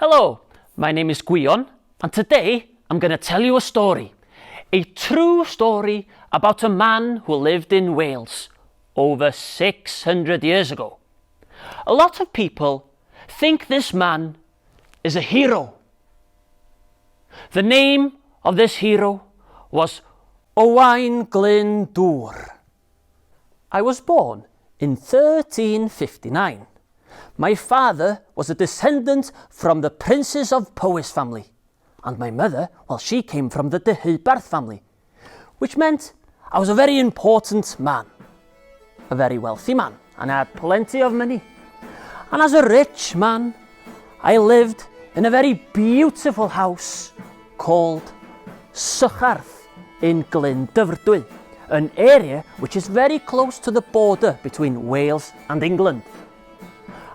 Hello, my name is Gwyndŵr, and today I'm going to tell you a story. A true story about a man who lived in Wales over 600 years ago. A lot of people think this man is a hero. The name of this hero was Owain Glyndŵr. I was born in 1359. My father was a descendant from the princes of Powys family, and my mother, well, she came from the Deheubarth family, which meant I was a very important man, a very wealthy man, and I had plenty of money. And as a rich man, I lived in a very beautiful house called Sycharth in Glyndŵr, an area which is very close to the border between Wales and England.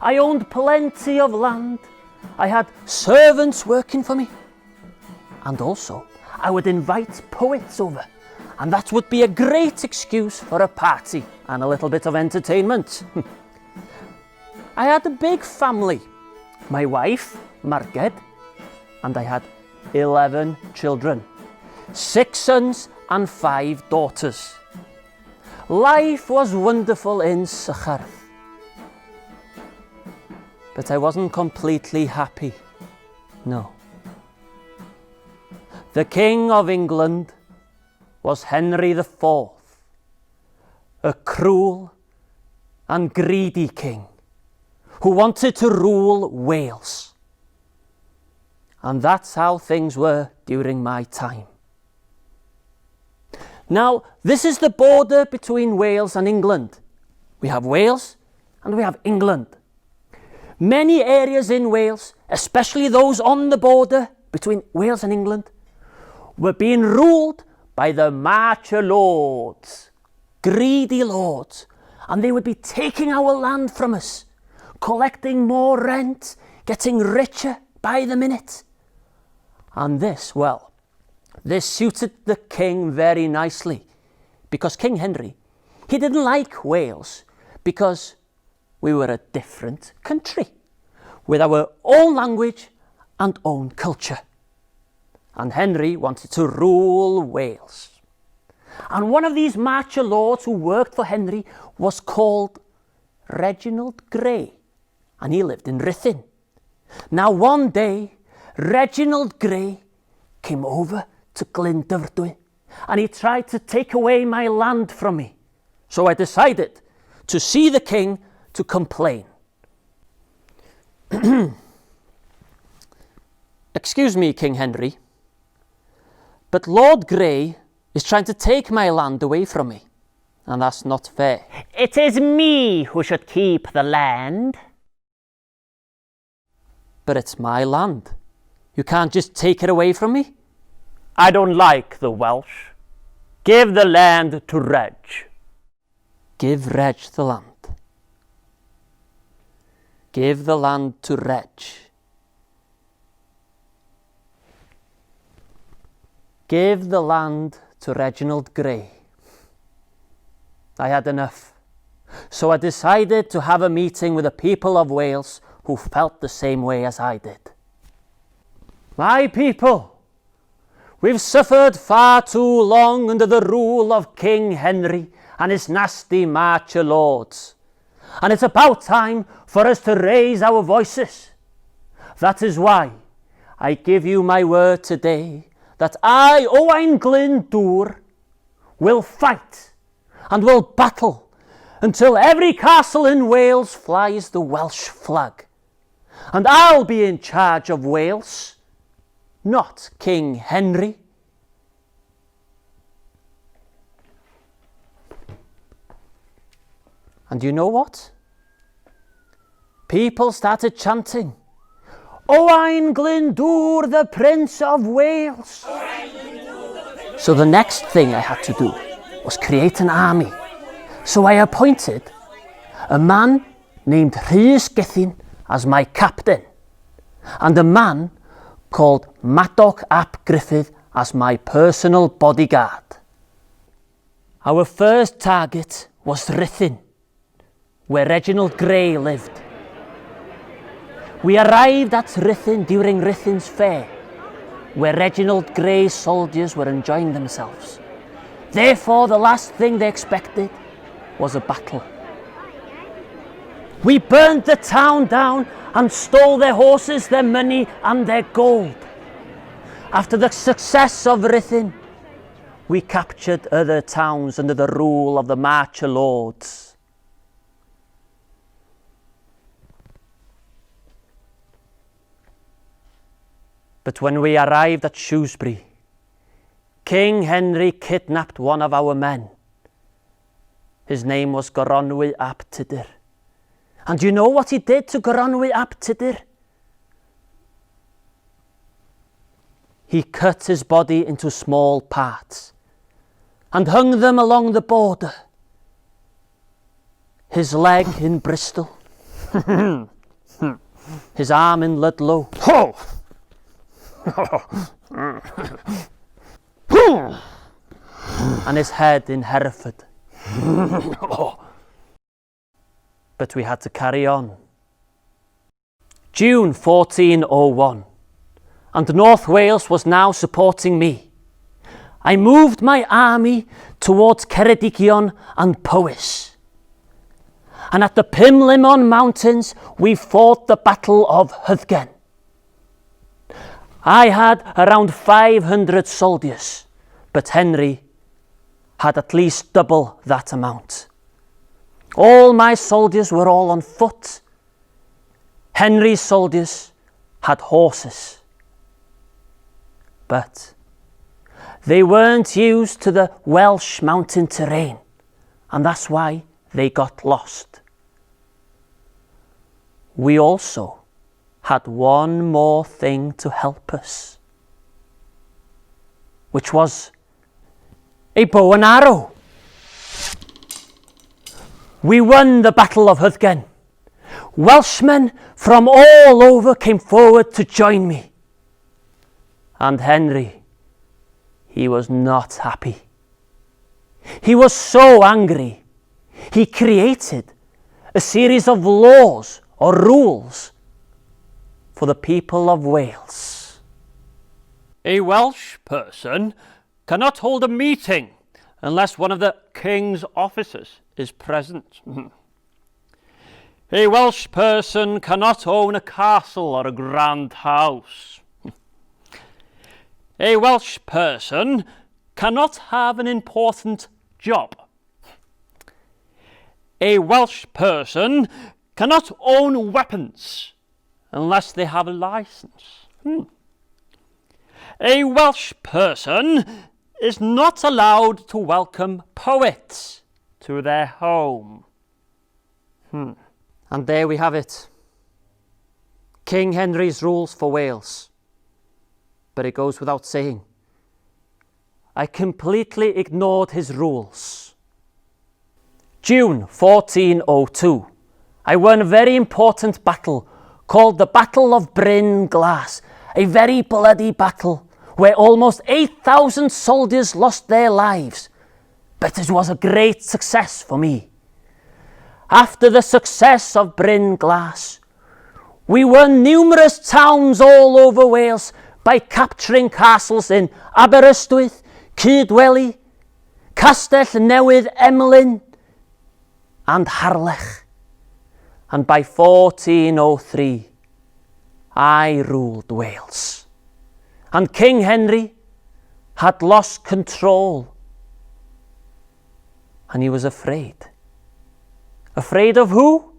I owned plenty of land, I had servants working for me, and also I would invite poets over, and that would be a great excuse for a party and a little bit of entertainment. I had a big family, my wife, Margaret, and I had 11 children, 6 sons and 5 daughters. Life was wonderful in Sycharth. But I wasn't completely happy, no. The King of England was Henry IV, a cruel and greedy king who wanted to rule Wales. And that's how things were during my time. Now, this is the border between Wales and England. We have Wales and we have England. Many areas in Wales, especially those on the border between Wales and England, were being ruled by the marcher lords, greedy lords, and they would be taking our land from us, collecting more rent, getting richer by the minute. And this suited the king very nicely, because King Henry, he didn't like Wales because we were a different country with our own language and own culture. And Henry wanted to rule Wales. And one of these marcher lords who worked for Henry was called Reginald Grey, and he lived in Rhuthun. Now one day, Reginald Grey came over to Glyndŵr, and he tried to take away my land from me. So I decided to see the king to complain. Excuse me, King Henry, but Lord Grey is trying to take my land away from me, and that's not fair. It is me who should keep the land. But it's my land. You can't just take it away from me. I don't like the Welsh. Give the land to Reg. Give Reg the land. Give the land to Reg. Give the land to Reginald Grey. I had enough. So I decided to have a meeting with the people of Wales who felt the same way as I did. My people, we've suffered far too long under the rule of King Henry and his nasty marcher lords. And it's about time for us to raise our voices. That is why I give you my word today that I, Owain Glyndŵr, will fight and will battle until every castle in Wales flies the Welsh flag. And I'll be in charge of Wales, not King Henry. And you know what? People started chanting, Owain Glyndŵr, the Prince of Wales. So the next thing I had to do was create an army. So I appointed a man named Rhys Gythyn as my captain, and a man called Madoc ap Griffith as my personal bodyguard. Our first target was Rhuthun, where Reginald Grey lived. We arrived at Rhuthun during Rhuthun's fair, where Reginald Grey's soldiers were enjoying themselves. Therefore, the last thing they expected was a battle. We burned the town down and stole their horses, their money and their gold. After the success of Rhuthun, we captured other towns under the rule of the Marcher Lords. But when we arrived at Shrewsbury, King Henry kidnapped one of our men. His name was Gronwy ap Tudur. And do you know what he did to Gronwy ap Tudur? He cut his body into small parts and hung them along the border. His leg in Bristol, his arm in Ludlow, and his head in Hereford. But we had to carry on. June 1401, and North Wales was now supporting me. I moved my army towards Ceredigion and Powys. And at the Pumlimon Mountains, we fought the Battle of Hyddgen. I had around 500 soldiers, but Henry had at least double that amount. All my soldiers were all on foot. Henry's soldiers had horses. But they weren't used to the Welsh mountain terrain, and that's why they got lost. We also had one more thing to help us, which was a bow and arrow. We won the Battle of Hyddgen. Welshmen from all over came forward to join me. And Henry, he was not happy. He was so angry. He created a series of laws or rules for the people of Wales. A Welsh person cannot hold a meeting unless one of the King's officers is present. A Welsh person cannot own a castle or a grand house. A Welsh person cannot have an important job. A Welsh person cannot own weapons unless they have a license. A Welsh person is not allowed to welcome poets to their home. And there we have it. King Henry's rules for Wales. But it goes without saying, I completely ignored his rules. June 1402, I won a very important battle called the Battle of Bryn Glas, a very bloody battle where almost 8,000 soldiers lost their lives. But it was a great success for me. After the success of Bryn Glas, we won numerous towns all over Wales by capturing castles in Aberystwyth, Cydweli, Castell Newydd Emlyn and Harlech. And by 1403, I ruled Wales. And King Henry had lost control. And he was afraid. Afraid of who?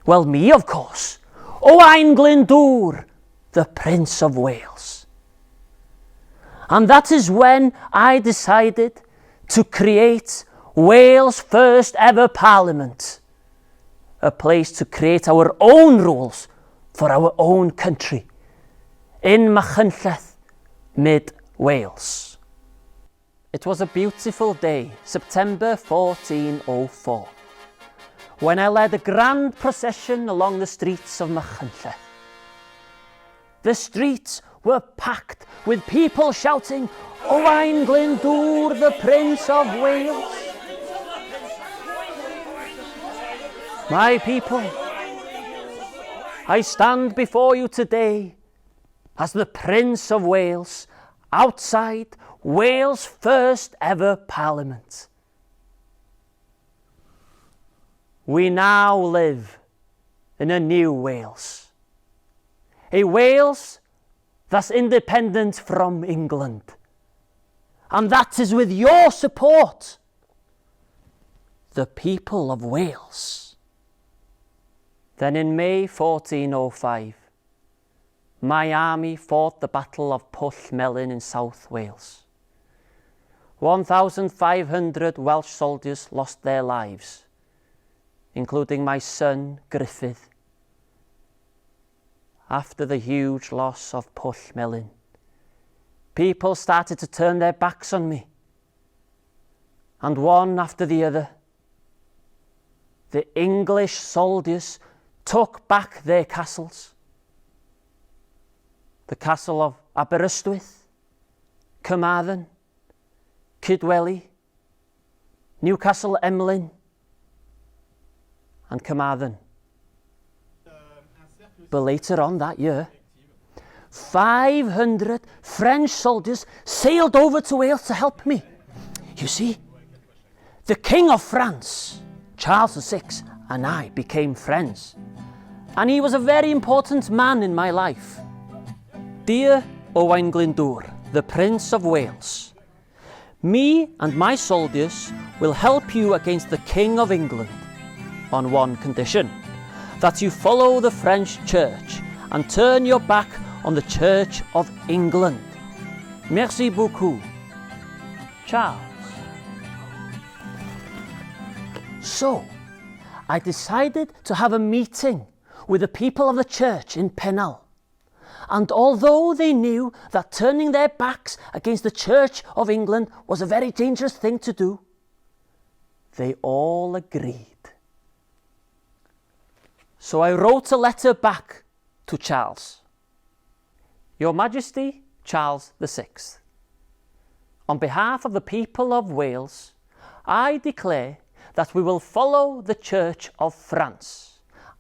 Well, me, of course. Owain Glyndŵr, the Prince of Wales. And that is when I decided to create Wales' first ever parliament. A place to create our own rules for our own country in Machynlleth, mid-Wales. It was a beautiful day, September 1404, when I led a grand procession along the streets of Machynlleth. The streets were packed with people shouting, Owain Glyndŵr, the Prince of Wales. My people, I stand before you today as the Prince of Wales, outside Wales' first ever Parliament. We now live in a new Wales. A Wales that's independent from England. And that is with your support, the people of Wales. Then in May 1405, my army fought the Battle of Pwllmelyn in South Wales. 1,500 Welsh soldiers lost their lives, including my son Griffith. After the huge loss of Pwllmelyn, people started to turn their backs on me. And one after the other, the English soldiers took back their castles. The castle of Aberystwyth, Carmarthen, Kidwelly, Newcastle Emlyn, and Carmarthen. But later on that year, 500 French soldiers sailed over to Wales to help me. You see, the King of France, Charles VI, and I became friends. And he was a very important man in my life. Dear Owain Glyndŵr, the Prince of Wales, me and my soldiers will help you against the King of England on one condition, that you follow the French Church and turn your back on the Church of England. Merci beaucoup. Charles. So, I decided to have a meeting with the people of the church in Pennell. And although they knew that turning their backs against the Church of England was a very dangerous thing to do, they all agreed. So I wrote a letter back to Charles. Your Majesty, Charles VI, on behalf of the people of Wales, I declare that we will follow the Church of France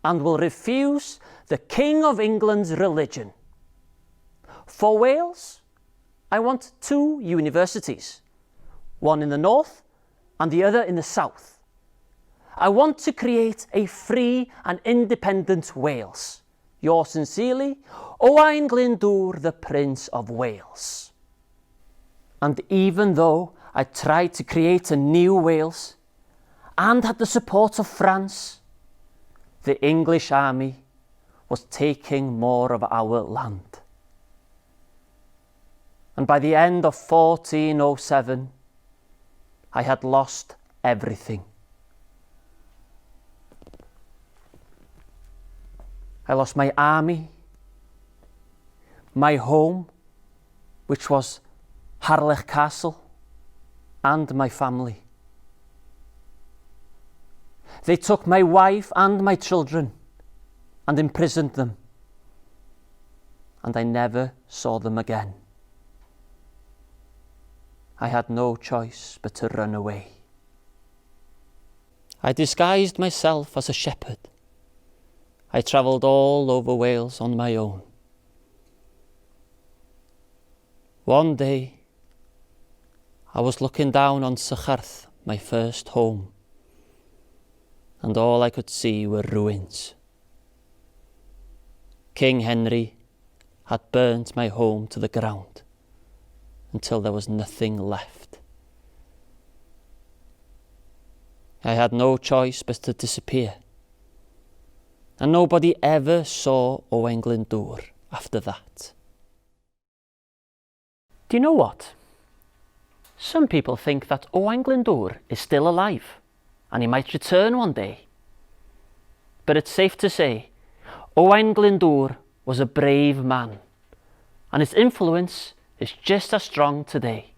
and will refuse the King of England's religion. For Wales, I want 2 universities, one in the north and the other in the south. I want to create a free and independent Wales. Yours sincerely, Owain Glyndŵr, the Prince of Wales. And even though I tried to create a new Wales and had the support of France, the English army was taking more of our land. And by the end of 1407, I had lost everything. I lost my army, my home, which was Harlech Castle, and my family. They took my wife and my children and imprisoned them, and I never saw them again. I had no choice but to run away. I disguised myself as a shepherd. I travelled all over Wales on my own. One day, I was looking down on Sycharth, my first home, and all I could see were ruins. King Henry had burnt my home to the ground until there was nothing left. I had no choice but to disappear, and nobody ever saw Owain Glyndŵr after that. Do you know what? Some people think that Owain Glyndŵr is still alive and he might return one day. But it's safe to say Owain Glyndŵr was a brave man, and his influence is just as strong today.